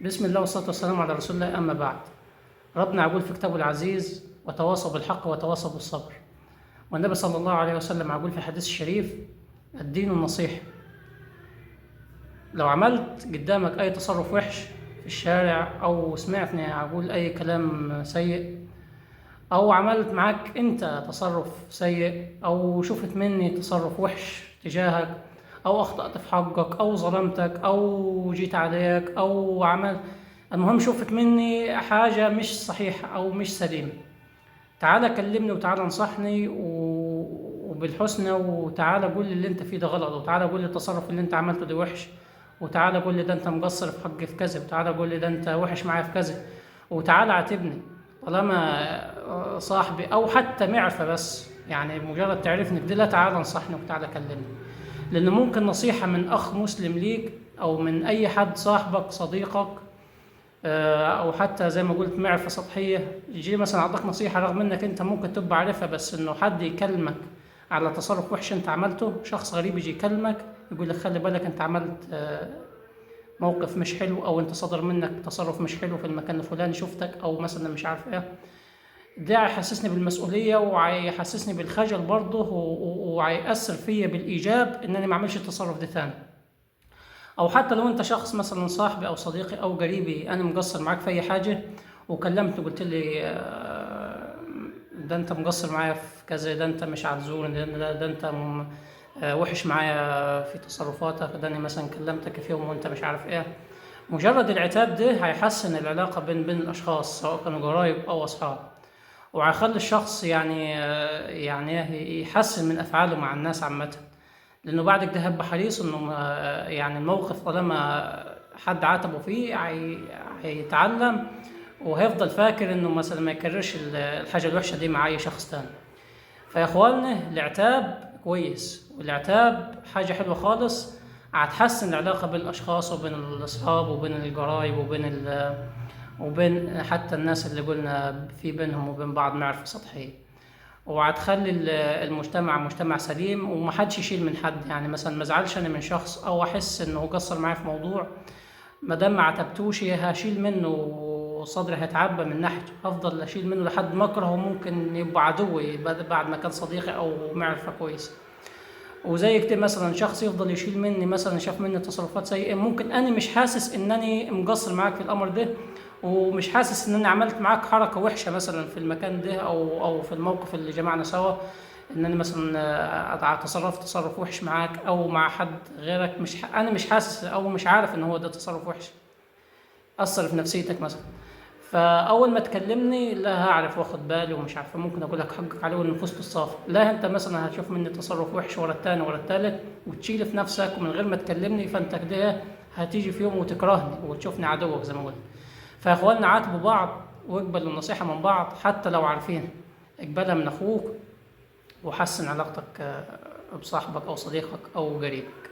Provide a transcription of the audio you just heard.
بسم الله والصلاة والسلام على رسول الله، أما بعد. ربنا يقول في كتابه العزيز: وتواصوا بالحق وتواصوا بالصبر. والنبي صلى الله عليه وسلم يقول في حديث الشريف: الدين النصيحة. لو عملت قدامك أي تصرف وحش في الشارع، أو سمعتني أقول أي كلام سيء، أو عملت معاك أنت تصرف سيء، أو شفت مني تصرف وحش تجاهك، أو أخطأت في حقك، أو ظلمتك، أو جيت عليك، أو عملت، المهم شفت مني حاجة مش صحيحة أو مش سليمة، تعالى كلمني وتعالى انصحني وبالحسنى، وتعالى قول لي اللي انت فيه ده غلط، وتعالى قول لي التصرف اللي انت عملته ده وحش، وتعالى قول لي ده انت مقصر في حقي في كذا، وتعالى قول لي ده انت وحش معايا في كذا، وتعالى عاتبني. طالما صاحبي او حتى معرفة، بس يعني مجرد تعرفني كده، لا تعالى انصحني وتعالى كلمني. لان ممكن نصيحة من اخ مسلم ليك، او من اي حد صاحبك صديقك، او حتى زي ما قلت معرفة سطحية، يجي مثلا اعطاك نصيحة رغم انك انت ممكن تبقى عارفها، بس انه حد يكلمك على تصرف وحش انت عملته، شخص غريب يجي يكلمك يقول لك خلي بالك انت عملت موقف مش حلو، او انت صدر منك تصرف مش حلو في المكان الفلاني، شفتك او مثلا مش عارف ايه. ده هيحسسني بالمسؤولية، وهيحسسني بالخجل برضه، وهيأثر فيا بالإيجاب إن أنا ما أعملش التصرف ده تاني. او حتى لو انت شخص مثلا صاحبي او صديقي او قريبي، انا مقصر معاك في اي حاجه، وكلمت وقلت لي ده انت مقصر معايا في كذا، ده انت مش عذور، ده انت وحش معايا في تصرفاتك، ده انا مثلا كلمتك في يوم وانت مش عارف ايه. مجرد العتاب ده هيحسن العلاقه بين الاشخاص، سواء كانوا قرايب او اصحاب، وهيخلي الشخص يعني يحسن من افعاله مع الناس عامه. لانه بعد كده هيبقى حريص انه يعني الموقف طالما حد عاتبه فيه هيتعلم، وهيفضل فاكر انه مثلا ما يكررش الحاجه الوحشه دي مع اي شخص تاني. فيا اخواننا، العتاب كويس، والعتاب حاجه حلوه خالص، هتحسن العلاقه بين الاشخاص وبين الاصحاب وبين القرايب وبين حتى الناس اللي قلنا في بينهم وبين بعض معرفه سطحيه، وهتخلي المجتمع مجتمع سليم، ومحدش يشيل من حد. يعني مثلا ما ازعلش انا من شخص، او احس انه قصر معايا في موضوع، ما دام ما عتبتوش هشيل منه، وصدري هيتعبى من ناحيته، هفضل اشيل منه لحد ما اكرهه، ممكن يبقى عدوي بعد ما كان صديقي او معرفة كويس. وزي كده مثلا شخص يفضل يشيل مني، مثلا شاف مني تصرفات سيئة، ممكن انا مش حاسس انني مقصر معاك في الامر ده، ومش حاسس ان انا عملت معاك حركة وحشة مثلا في المكان ده، او في الموقف اللي جمعنا سوا، ان انا مثلا تصرفت تصرف وحش معاك او مع حد غيرك، انا مش حاسس او مش عارف ان هو ده تصرف وحش اثر في نفسيتك مثلا. فاول ما تكلمني لا هعرف واخد بالي ومش عارف، ممكن اقول لك حقك عليه والنفوس تصافى. لا، انت مثلا هتشوف مني تصرف وحش ورا التاني ورا التالت، وتشيل في نفسك ومن غير ما تكلمني، فانت كده هتيجي في يوم وتكرهني وتشوفني عدوك زي ما قلت. فيا اخوانا، عاتبوا بعض واقبلوا النصيحة من بعض، حتى لو عارفين، اقبلها من اخوك، وحسن علاقتك بصاحبك او صديقك او قريبك.